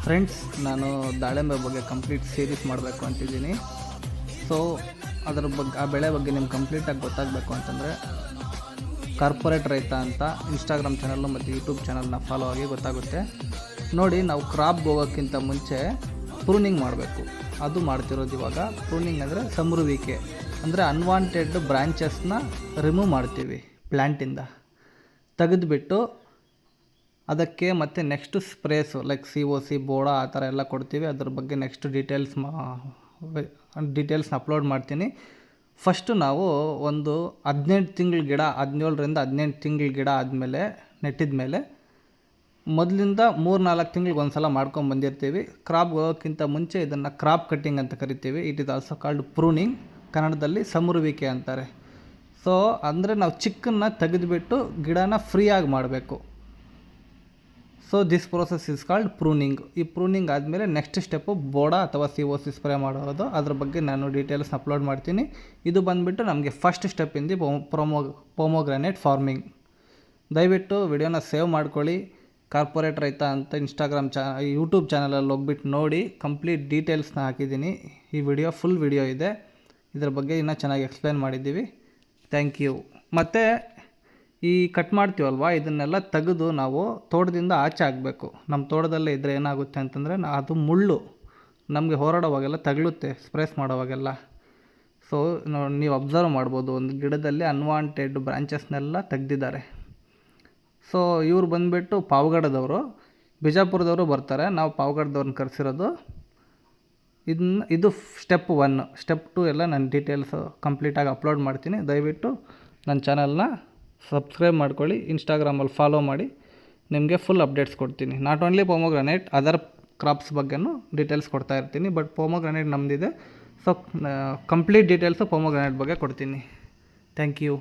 Friends, ನಾನು ದಾಳಿಂಬೆ ಬಗ್ಗೆ ಕಂಪ್ಲೀಟ್ ಸೀರೀಸ್ ಮಾಡಬೇಕು ಅಂತಿದ್ದೀನಿ. ಸೊ ಅದರ ಬಗ್ಗೆ, ಆ ಬೆಳೆ ಬಗ್ಗೆ ನಿಮ್ಗೆ ಕಂಪ್ಲೀಟಾಗಿ ಗೊತ್ತಾಗಬೇಕು ಅಂತಂದರೆ ಕಾರ್ಪೊರೇಟ್ ರೈತ ಅಂತ ಇನ್ಸ್ಟಾಗ್ರಾಮ್ ಚಾನಲ್ಲು ಮತ್ತು ಯೂಟ್ಯೂಬ್ ಚಾನಲ್ನ ಫಾಲೋ ಆಗಿ ಗೊತ್ತಾಗುತ್ತೆ. ನೋಡಿ, ನಾವು ಕ್ರಾಪ್ಗೆ ಹೋಗೋಕ್ಕಿಂತ ಮುಂಚೆ ಪ್ರೂನಿಂಗ್ ಮಾಡಬೇಕು. ಅದು ಮಾಡ್ತಿರೋದು ಇವಾಗ. ಪ್ರೂನಿಂಗ್ ಅಂದರೆ ಸಮರುವಿಕೆ, ಅಂದರೆ ಅನ್ವಾಂಟೆಡ್ ಬ್ರ್ಯಾಂಚಸ್ನ ರಿಮೂವ್ ಮಾಡ್ತೀವಿ ಪ್ಲ್ಯಾಂಟಿಂದ, ತೆಗೆದುಬಿಟ್ಟು ಅದಕ್ಕೆ ಮತ್ತು ನೆಕ್ಸ್ಟ್ ಸ್ಪ್ರೇಸು ಲೈಕ್ COC, ಬೋಡಾ ಆ ಥರ ಎಲ್ಲ ಕೊಡ್ತೀವಿ. ಅದ್ರ ಬಗ್ಗೆ ನೆಕ್ಸ್ಟ್ ಡೀಟೇಲ್ಸ್ನ ಅಪ್ಲೋಡ್ ಮಾಡ್ತೀನಿ. ಫಸ್ಟು ನಾವು ಒಂದು 18 ತಿಂಗಳ ಗಿಡ, 17ರಿಂದ 18 ತಿಂಗಳ ಗಿಡ ಆದಮೇಲೆ, ನೆಟ್ಟಿದ ಮೇಲೆ ಮೊದಲಿಂದ 3-4 ತಿಂಗ್ಳಿಗೆ ಒಂದು ಸಲ ಮಾಡ್ಕೊಂಬಂದಿರ್ತೀವಿ. ಕ್ರಾಪ್ ಹೋಗೋಕ್ಕಿಂತ ಮುಂಚೆ ಇದನ್ನು ಕ್ರಾಪ್ ಕಟ್ಟಿಂಗ್ ಅಂತ ಕರಿತೀವಿ. It is also called pruning, ಕನ್ನಡದಲ್ಲಿ ಸಮರುವಿಕೆ ಅಂತಾರೆ. ಸೊ ಅಂದರೆ ನಾವು ಚಿಕ್ಕನ್ನ ತೆಗೆದುಬಿಟ್ಟು ಗಿಡನ ಫ್ರೀಯಾಗಿ ಮಾಡಬೇಕು. So this process is called pruning. ಈ ಪ್ರೂನಿಂಗ್ ಆದಮೇಲೆ ನೆಕ್ಸ್ಟ್ ಸ್ಟೆಪ್ಪು ಬೋಡಾ ಅಥವಾ COC ಸ್ಪ್ರೇ ಮಾಡೋದು. ಅದ್ರ ಬಗ್ಗೆ ನಾನು ಡೀಟೇಲ್ಸ್ನ ಅಪ್ಲೋಡ್ ಮಾಡ್ತೀನಿ. ಇದು ಬಂದುಬಿಟ್ಟು ನಮಗೆ first step in the pomegranate farming. ದಯವಿಟ್ಟು ವಿಡಿಯೋನ ಸೇವ್ ಮಾಡ್ಕೊಳ್ಳಿ. ಕಾರ್ಪೊರೇಟ್ ರೈತ ಅಂತ ಯೂಟ್ಯೂಬ್ ಚಾನಲಲ್ಲಿ ಹೋಗ್ಬಿಟ್ಟು ನೋಡಿ, ಕಂಪ್ಲೀಟ್ ಡೀಟೇಲ್ಸ್ನ ಹಾಕಿದ್ದೀನಿ. ಈ ವಿಡಿಯೋ ಫುಲ್ ವಿಡಿಯೋ ಇದೆ, ಇದ್ರ ಬಗ್ಗೆ ಇನ್ನೂ ಚೆನ್ನಾಗಿ ಎಕ್ಸ್ಪ್ಲೇನ್ ಮಾಡಿದ್ದೀವಿ. Thank you. ಮತ್ತು ಈ ಕಟ್ ಮಾಡ್ತೀವಲ್ವ, ಇದನ್ನೆಲ್ಲ ತೆಗೆದು ನಾವು ತೋಟದಿಂದ ಆಚೆ ಹಾಕಬೇಕು. ನಮ್ಮ ತೋಟದಲ್ಲೇ ಇದ್ದರೆ ಏನಾಗುತ್ತೆ ಅಂತಂದರೆ, ಅದು ಮುಳ್ಳು ನಮಗೆ ಹೋರಾಡೋವಾಗೆಲ್ಲ ತಗಲುತ್ತೆ, ಸ್ಪ್ರೇಸ್ ಮಾಡೋವಾಗೆಲ್ಲ. ಸೊ ನೀವು ಅಬ್ಸರ್ವ್ ಮಾಡ್ಬೋದು, ಒಂದು ಗಿಡದಲ್ಲಿ ಅನ್ವಾಂಟೆಡ್ ಬ್ರಾಂಚಸ್ನೆಲ್ಲ ತೆಗ್ದಿದ್ದಾರೆ. ಸೊ ಇವ್ರು ಬಂದುಬಿಟ್ಟು ಪಾವಗಡದವರು, ಬಿಜಾಪುರದವರು ಬರ್ತಾರೆ. ನಾವು ಪಾವಗಡದವ್ರನ್ನ ಕರೆಸಿರೋದು. ಇದು ಸ್ಟೆಪ್ 1. ಸ್ಟೆಪ್ 2 ಎಲ್ಲ ನಾನು ಡೀಟೇಲ್ಸು ಕಂಪ್ಲೀಟಾಗಿ ಅಪ್ಲೋಡ್ ಮಾಡ್ತೀನಿ. ದಯವಿಟ್ಟು ನನ್ನ ಚಾನಲ್ನ ಸಬ್ಸ್ಕ್ರೈಬ್ ಮಾಡ್ಕೊಳ್ಳಿ, ಇನ್ಸ್ಟಾಗ್ರಾಮಲ್ಲಿ ಫಾಲೋ ಮಾಡಿ. ನಿಮಗೆ ಫುಲ್ ಅಪ್ಡೇಟ್ಸ್ ಕೊಡ್ತೀನಿ. Not only pomegranate, other crops ಬಗ್ಗೆನೂ ಡೀಟೇಲ್ಸ್ ಕೊಡ್ತಾ ಇರ್ತೀನಿ. ಬಟ್ ಪೊಮೊಗ್ರಾನೇಟ್ ನಮ್ಮದಿದೆ. ಸೊ ಕಂಪ್ಲೀಟ್ ಡೀಟೇಲ್ಸು ಪೊಮೊಗ್ರಾನೇಟ್ ಬಗ್ಗೆ ಕೊಡ್ತೀನಿ. Thank you.